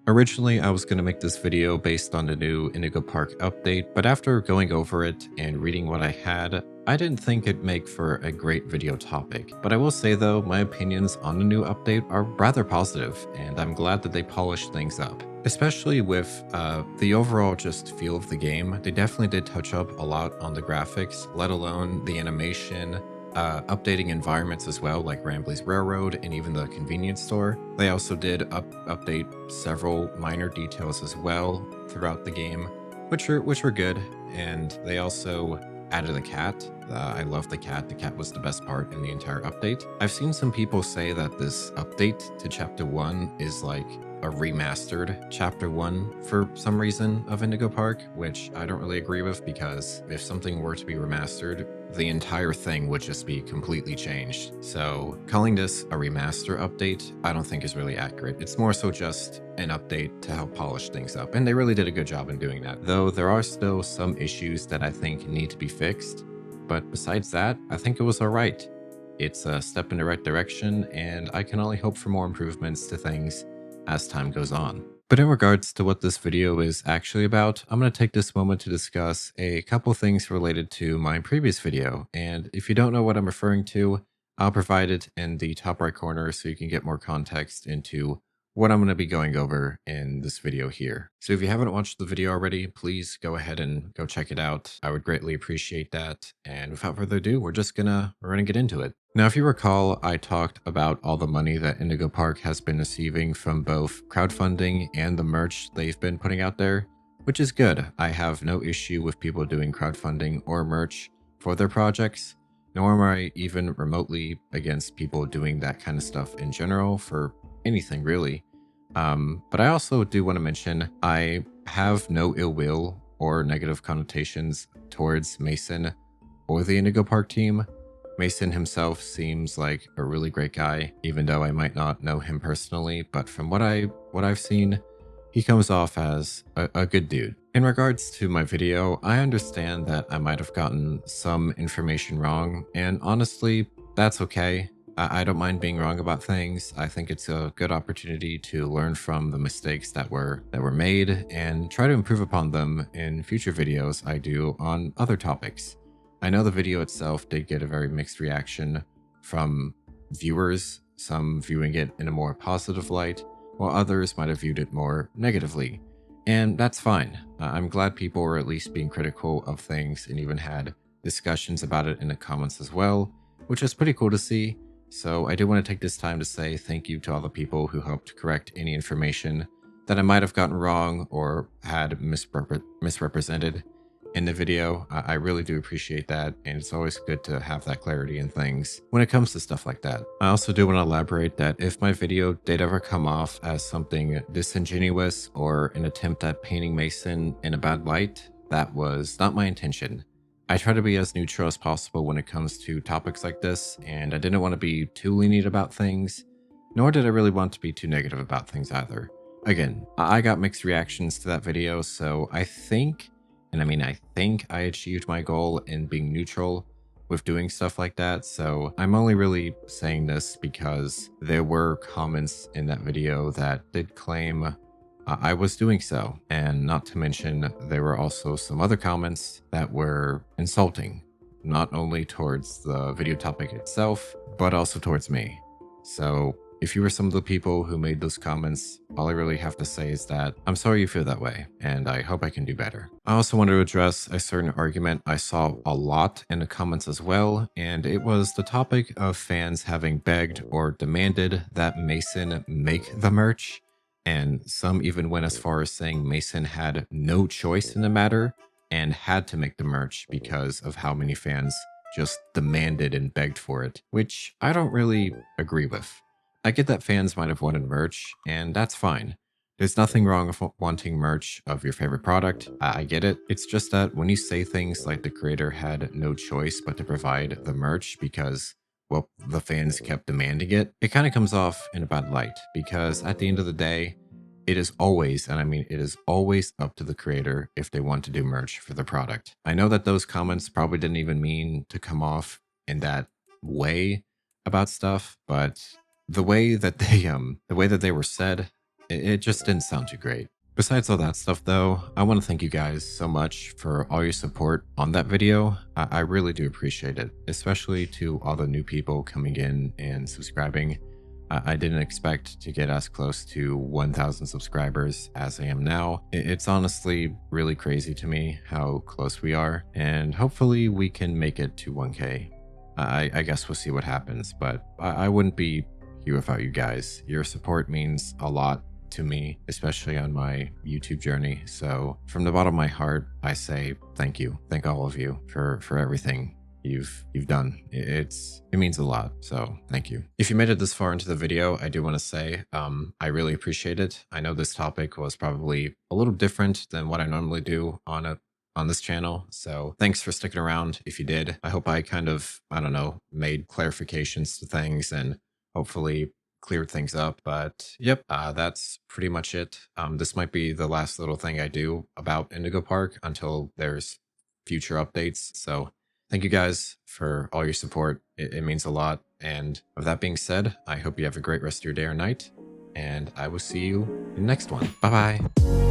Originally, I was going to make this video based on the new Indigo Park update, but after going over it and reading what I had, I didn't think it'd make for a great video topic. But I will say though, my opinions on the new update are rather positive, and I'm glad that they polished things up. Especially with the overall just feel of the game. They definitely did touch up a lot on the graphics, let alone the animation, updating environments as well, like Rambley's Railroad and even the convenience store. They also did update several minor details as well throughout the game, which were good. And they also added a cat. I love the cat. The cat was the best part in the entire update. I've seen some people say that this update to Chapter 1 is like a remastered Chapter 1 for some reason of Indigo Park, which I don't really agree with, because if something were to be remastered, the entire thing would just be completely changed. So calling this a remaster update, I don't think is really accurate. It's more so just an update to help polish things up, and they really did a good job in doing that. Though there are still some issues that I think need to be fixed, but besides that, I think it was alright. It's a step in the right direction, and I can only hope for more improvements to things as time goes on. But in regards to what this video is actually about, I'm going to take this moment to discuss a couple things related to my previous video. And if you don't know what I'm referring to, I'll provide it in the top right corner so you can get more context into what I'm going to be going over in this video here. So if you haven't watched the video already, please go ahead and go check it out. I would greatly appreciate that. And without further ado, we're gonna get into it. Now, if you recall, I talked about all the money that Indigo Park has been receiving from both crowdfunding and the merch they've been putting out there, which is good. I have no issue with people doing crowdfunding or merch for their projects, nor am I even remotely against people doing that kind of stuff in general for anything really. But I also do want to mention I have no ill will or negative connotations towards Mason or the Indigo Park team. Mason himself seems like a really great guy, even though I might not know him personally, but from what I've seen, he comes off as a good dude. In regards to my video, I understand that I might have gotten some information wrong, and honestly, that's okay. I don't mind being wrong about things. I think it's a good opportunity to learn from the mistakes that were made and try to improve upon them in future videos I do on other topics. I know the video itself did get a very mixed reaction from viewers, some viewing it in a more positive light, while others might have viewed it more negatively. And that's fine. I'm glad people were at least being critical of things and even had discussions about it in the comments as well, which is pretty cool to see. So I do want to take this time to say thank you to all the people who helped correct any information that I might have gotten wrong or had misrepresented in the video. I really do appreciate that, and it's always good to have that clarity in things when it comes to stuff like that. I also do want to elaborate that if my video did ever come off as something disingenuous or an attempt at painting Mason in a bad light, that was not my intention. I try to be as neutral as possible when it comes to topics like this, and I didn't want to be too lenient about things, nor did I really want to be too negative about things either. Again, I got mixed reactions to that video, so I think I achieved my goal in being neutral with doing stuff like that, so I'm only really saying this because there were comments in that video that did claim I was doing so, and not to mention there were also some other comments that were insulting, not only towards the video topic itself, but also towards me. So if you were some of the people who made those comments, all I really have to say is that I'm sorry you feel that way, and I hope I can do better. I also want to address a certain argument I saw a lot in the comments as well, and it was the topic of fans having begged or demanded that Mason make the merch. And some even went as far as saying Mason had no choice in the matter and had to make the merch because of how many fans just demanded and begged for it, which I don't really agree with. I get that fans might have wanted merch, and that's fine. There's nothing wrong with wanting merch of your favorite product. I get it. It's just that when you say things like the creator had no choice but to provide the merch because, well, the fans kept demanding it, it kind of comes off in a bad light, because at the end of the day, it is always, and I mean it is always, up to the creator if they want to do merch for the product. I know that those comments probably didn't even mean to come off in that way about stuff, but the way that they were said, It just didn't sound too great. Besides all that stuff though, I want to thank you guys so much for all your support on that video. I really do appreciate it, especially to all the new people coming in and subscribing. I didn't expect to get as close to 1,000 subscribers as I am now. It's honestly really crazy to me how close we are, and hopefully we can make it to 1K. I guess we'll see what happens, but I wouldn't be here without you guys. Your support means a lot to me, especially on my YouTube journey. So from the bottom of my heart, I say thank you. Thank all of you for everything you've done. It means a lot. So thank you. If you made it this far into the video, I do want to say I really appreciate it. I know this topic was probably a little different than what I normally do on this channel. So thanks for sticking around if you did. I hope I kind of, I don't know, made clarifications to things and hopefully cleared things up. But yep, that's pretty much it. This might be the last little thing I do about Indigo Park until there's future updates. So thank you guys for all your support. It means a lot. And with that being said, I hope you have a great rest of your day or night, and I will see you in the next one. Bye bye.